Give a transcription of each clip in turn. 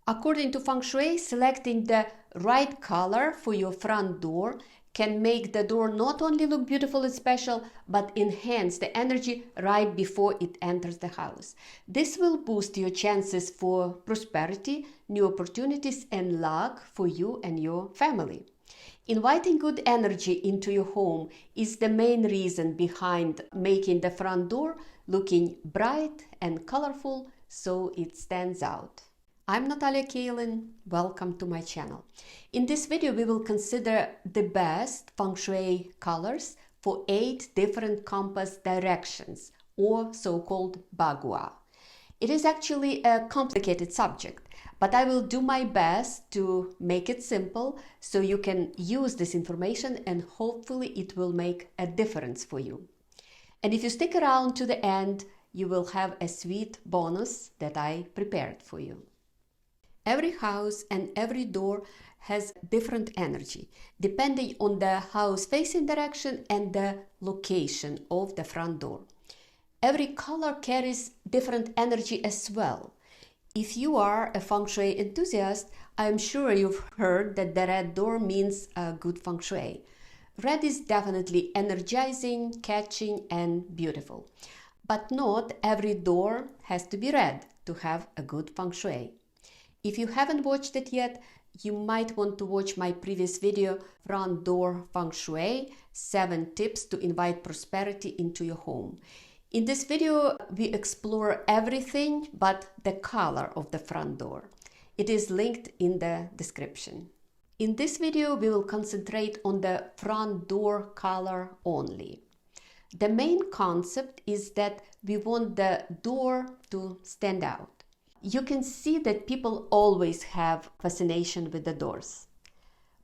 According to Feng Shui, selecting the right color for your front door can make the door not only look beautiful and special, but enhance the energy right before it enters the house. This will boost your chances for prosperity, new opportunities, and luck for you and your family. Inviting good energy into your home is the main reason behind making the front door looking bright and colorful so it stands out. I'm Natalia Kaylin. Welcome to my channel. In this video, we will consider the best Feng Shui colors for 8 different compass directions, or so-called Bagua. It is actually a complicated subject, but I will do my best to make it simple so you can use this information and hopefully it will make a difference for you. And if you stick around to the end, you will have a sweet bonus that I prepared for you. Every house and every door has different energy, depending on the house facing direction and the location of the front door. Every color carries different energy as well. If you are a Feng Shui enthusiast, I'm sure you've heard that the red door means a good Feng Shui. Red is definitely energizing, catching, and beautiful. But not every door has to be red to have a good Feng Shui. If you haven't watched it yet, you might want to watch my previous video, Front Door Feng Shui, 7 tips to invite prosperity into your home. In this video, we explore everything but the color of the front door. It is linked in the description. In this video, we will concentrate on the front door color only. The main concept is that we want the door to stand out. You can see that people always have fascination with the doors.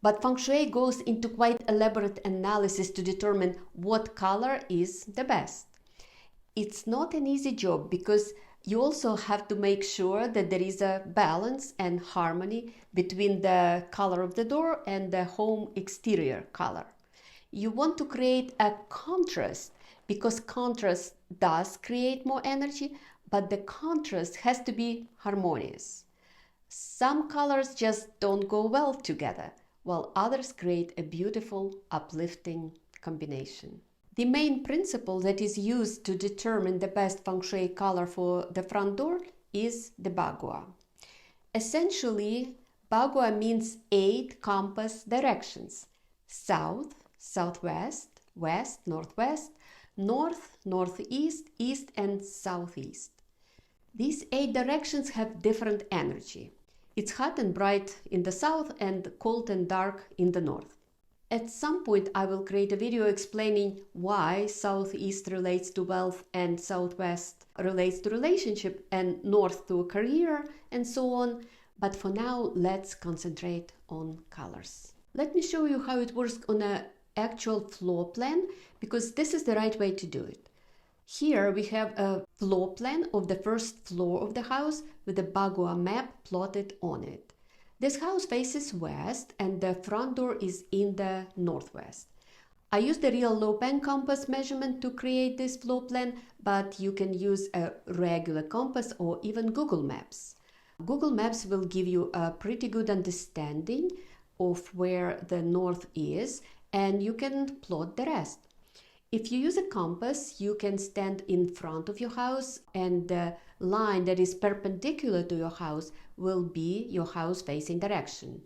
But Feng Shui goes into quite elaborate analysis to determine what color is the best. It's not an easy job because you also have to make sure that there is a balance and harmony between the color of the door and the home exterior color. You want to create a contrast because contrast does create more energy, but the contrast has to be harmonious. Some colors just don't go well together, while others create a beautiful, uplifting combination. The main principle that is used to determine the best Feng Shui color for the front door is the Bagua. Essentially, Bagua means 8 compass directions: south, southwest, west, northwest, north, northeast, east, and southeast. These 8 directions have different energy. It's hot and bright in the south and cold and dark in the north. At some point, I will create a video explaining why southeast relates to wealth and southwest relates to relationship and north to career and so on. But for now, let's concentrate on colors. Let me show you how it works on an actual floor plan, because this is the right way to do it. Here we have a floor plan of the first floor of the house with a Bagua map plotted on it. This house faces west and the front door is in the northwest. I used the real low pen compass measurement to create this floor plan, but you can use a regular compass or even Google Maps. Google Maps will give you a pretty good understanding of where the north is, and you can plot the rest. If you use a compass, you can stand in front of your house and the line that is perpendicular to your house will be your house facing direction.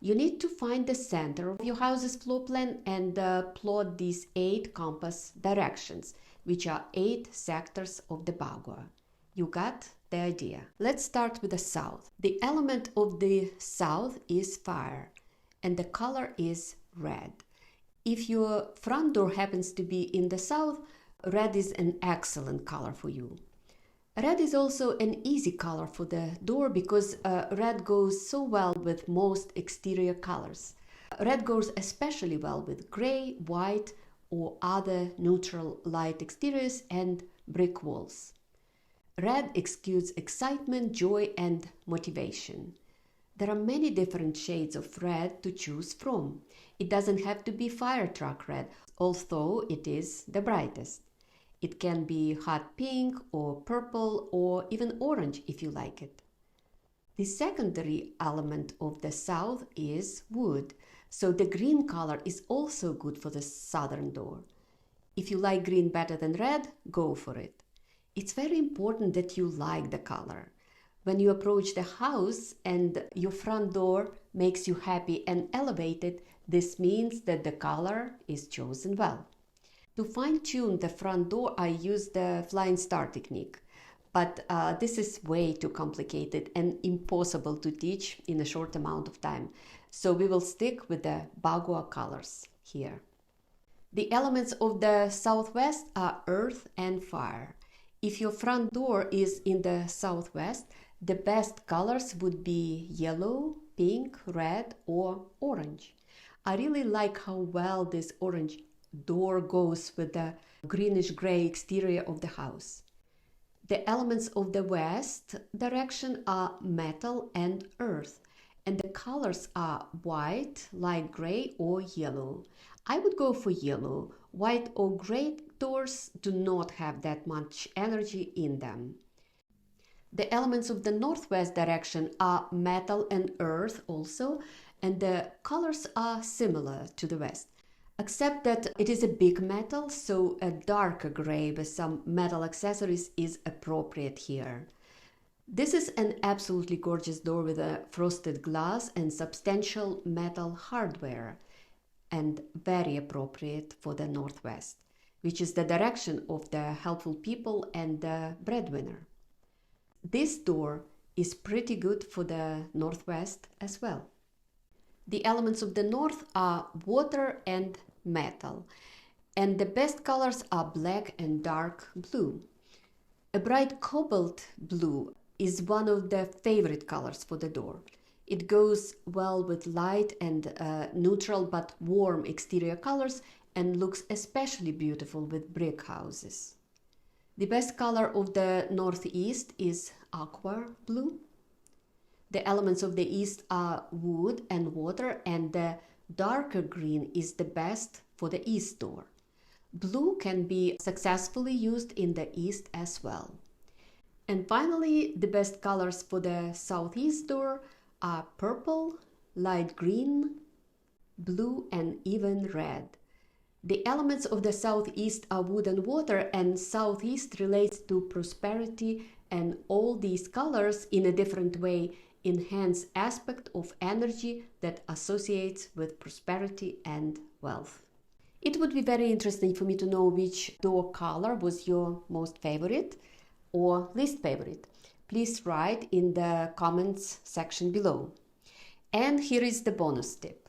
You need to find the center of your house's floor plan and plot these 8 compass directions, which are 8 sectors of the Bagua. You got the idea. Let's start with the south. The element of the south is fire and the color is red. If your front door happens to be in the south, red is an excellent color for you. Red is also an easy color for the door because red goes so well with most exterior colors. Red goes especially well with gray, white, or other neutral light exteriors and brick walls. Red exudes excitement, joy, and motivation. There are many different shades of red to choose from. It doesn't have to be fire truck red, although it is the brightest. It can be hot pink or purple or even orange if you like it. The secondary element of the south is wood, so the green color is also good for the southern door. If you like green better than red, go for it. It's very important that you like the color. When you approach the house and your front door makes you happy and elevated, this means that the color is chosen well. To fine-tune the front door, I use the flying star technique. But this is way too complicated and impossible to teach in a short amount of time. So we will stick with the Bagua colors here. The elements of the southwest are earth and fire. If your front door is in the southwest, the best colors would be yellow, pink, red, or orange. I really like how well this orange door goes with the greenish gray exterior of the house. The elements of the west direction are metal and earth, and the colors are white, light gray, or yellow. I would go for yellow. White or gray doors do not have that much energy in them. The elements of the northwest direction are metal and earth also, and the colors are similar to the west, except that it is a big metal, so a darker gray with some metal accessories is appropriate here. This is an absolutely gorgeous door with a frosted glass and substantial metal hardware, and very appropriate for the northwest, which is the direction of the helpful people and the breadwinner. This door is pretty good for the northwest as well. The elements of the north are water and metal, and the best colors are black and dark blue. A bright cobalt blue is one of the favorite colors for the door. It goes well with light and neutral but warm exterior colors and looks especially beautiful with brick houses. The best color of the northeast is aqua blue. The elements of the east are wood and water, and the darker green is the best for the east door. Blue can be successfully used in the east as well. And finally, the best colors for the southeast door are purple, light green, blue, and even red. The elements of the southeast are wood and water, and southeast relates to prosperity, and all these colors in a different way enhance aspect of energy that associates with prosperity and wealth. It would be very interesting for me to know which door color was your most favorite or least favorite. Please write in the comments section below. And here is the bonus tip.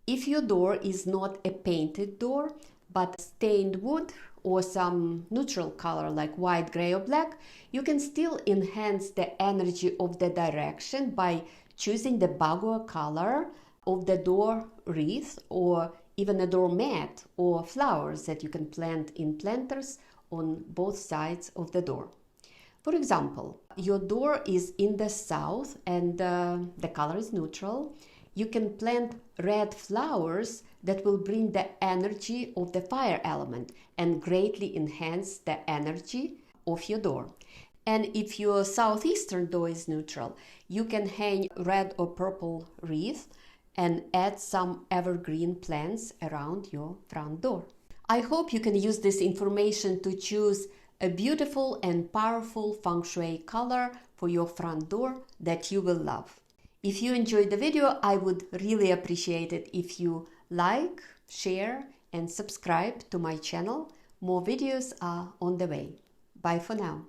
If your door is not a painted door, but stained wood or some neutral color like white, gray, or black, you can still enhance the energy of the direction by choosing the Bagua color of the door wreath, or even a doormat or flowers that you can plant in planters on both sides of the door. For example, your door is in the south and the color is neutral. You can plant red flowers that will bring the energy of the fire element and greatly enhance the energy of your door. And if your southeastern door is neutral, you can hang red or purple wreath and add some evergreen plants around your front door. I hope you can use this information to choose a beautiful and powerful Feng Shui color for your front door that you will love. If you enjoyed the video, I would really appreciate it if you like, share, and subscribe to my channel. More videos are on the way. Bye for now.